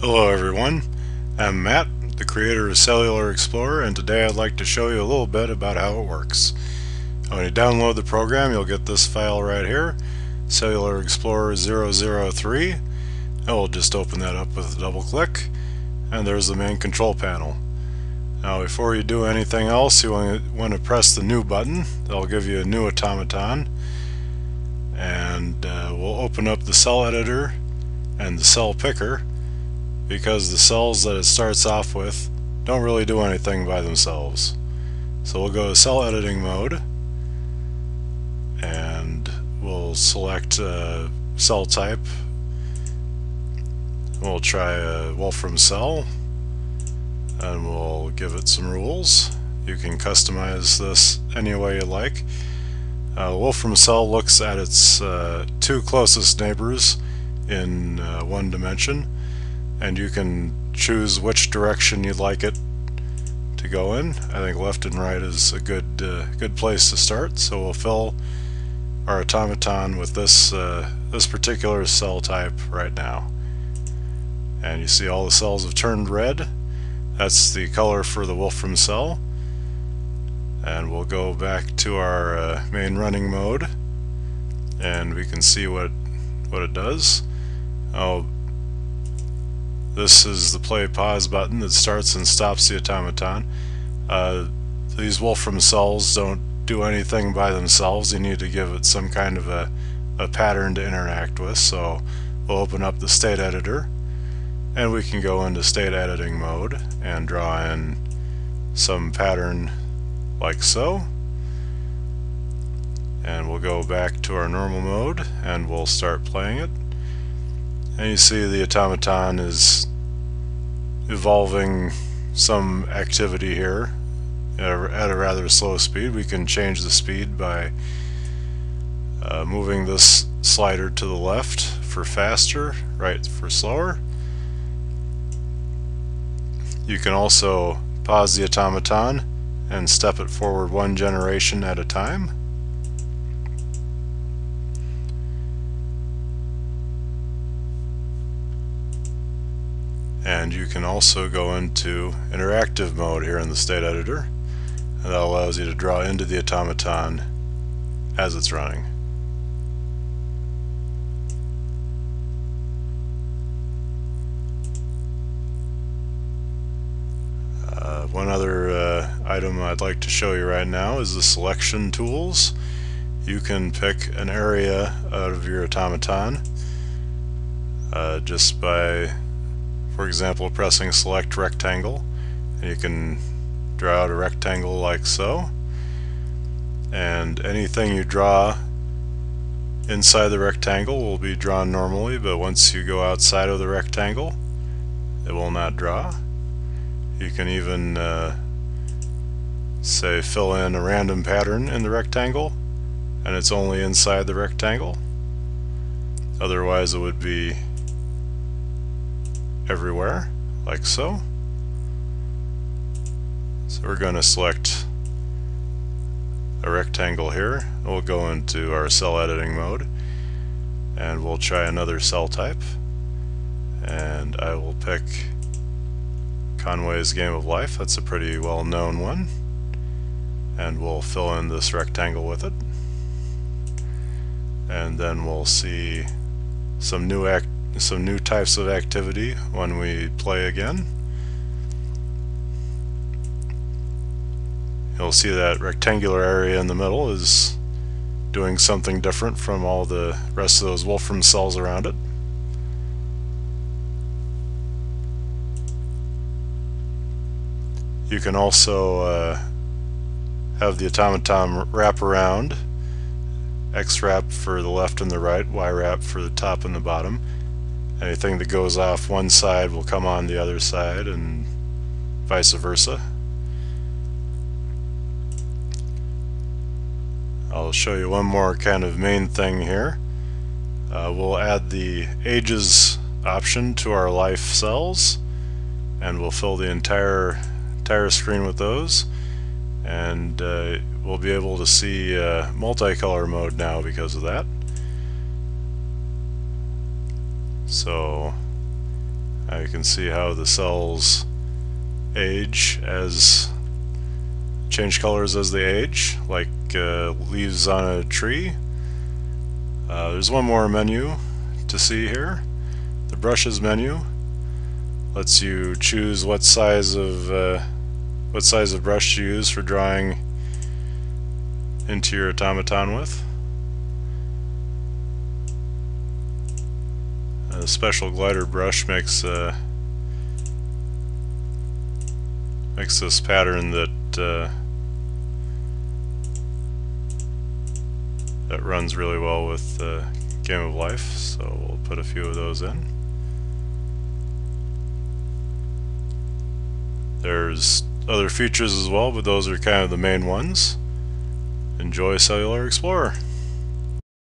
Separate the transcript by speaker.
Speaker 1: Hello everyone, I'm Matt, the creator of Cellular Explorer, and today I'd like to show you a little bit about how it works. When you download the program, you'll get this file right here, Cellular Explorer 003. I'll just open that up with a double click, and there's the main control panel. Now before you do anything else, you want to press the new button. That'll give you a new automaton, and we'll open up the cell editor and the cell picker, because the cells that it starts off with don't really do anything by themselves. So we'll go to cell editing mode, and we'll select cell type. We'll try a Wolfram cell, and we'll give it some rules. You can customize this any way you like. Wolfram cell looks at its two closest neighbors in one dimension, and you can choose which direction you'd like it to go in. I think left and right is a good place to start. So we'll fill our automaton with this particular cell type right now. And you see all the cells have turned red. That's the color for the Wolfram cell. And we'll go back to our main running mode, and we can see what it does. This is the play pause button that starts and stops the automaton. These Wolfram cells don't do anything by themselves. You need to give it some kind of a pattern to interact with. So we'll open up the state editor, and we can go into state editing mode and draw in some pattern like so. And we'll go back to our normal mode and we'll start playing it. And you see the automaton is evolving some activity here at a rather slow speed. We can change the speed by moving this slider to the left for faster, right for slower. You can also pause the automaton and step it forward one generation at a time. And you can also go into interactive mode here in the state editor, and that allows you to draw into the automaton as it's running. One other item I'd like to show you right now is the selection tools. You can pick an area out of your automaton just by, for example, pressing select rectangle, and you can draw out a rectangle like so. And anything you draw inside the rectangle will be drawn normally, but once you go outside of the rectangle, it will not draw. You can even say fill in a random pattern in the rectangle, and it's only inside the rectangle. Otherwise it would be everywhere, like so. So we're going to select a rectangle here. We'll go into our cell editing mode, and we'll try another cell type, and I will pick Conway's Game of Life. That's a pretty well known one, and we'll fill in this rectangle with it, and then we'll see some new types of activity when we play again. You'll see that rectangular area in the middle is doing something different from all the rest of those Wolfram cells around it. You can also have the automaton wrap around. X wrap for the left and the right, Y wrap for the top and the bottom. Anything that goes off one side will come on the other side, and vice versa. I'll show you one more kind of main thing here. We'll add the ages option to our life cells, and we'll fill the entire screen with those, and we'll be able to see multicolor mode now because of that. So You can see how the cells age change colors as they age, like leaves on a tree. There's one more menu to see here. The brushes menu lets you choose what size of brush to use for drawing into your automaton with. A special glider brush makes this pattern that runs really well with Game of Life, so we'll put a few of those in. There's other features as well, but those are kind of the main ones. Enjoy Cellular Explorer.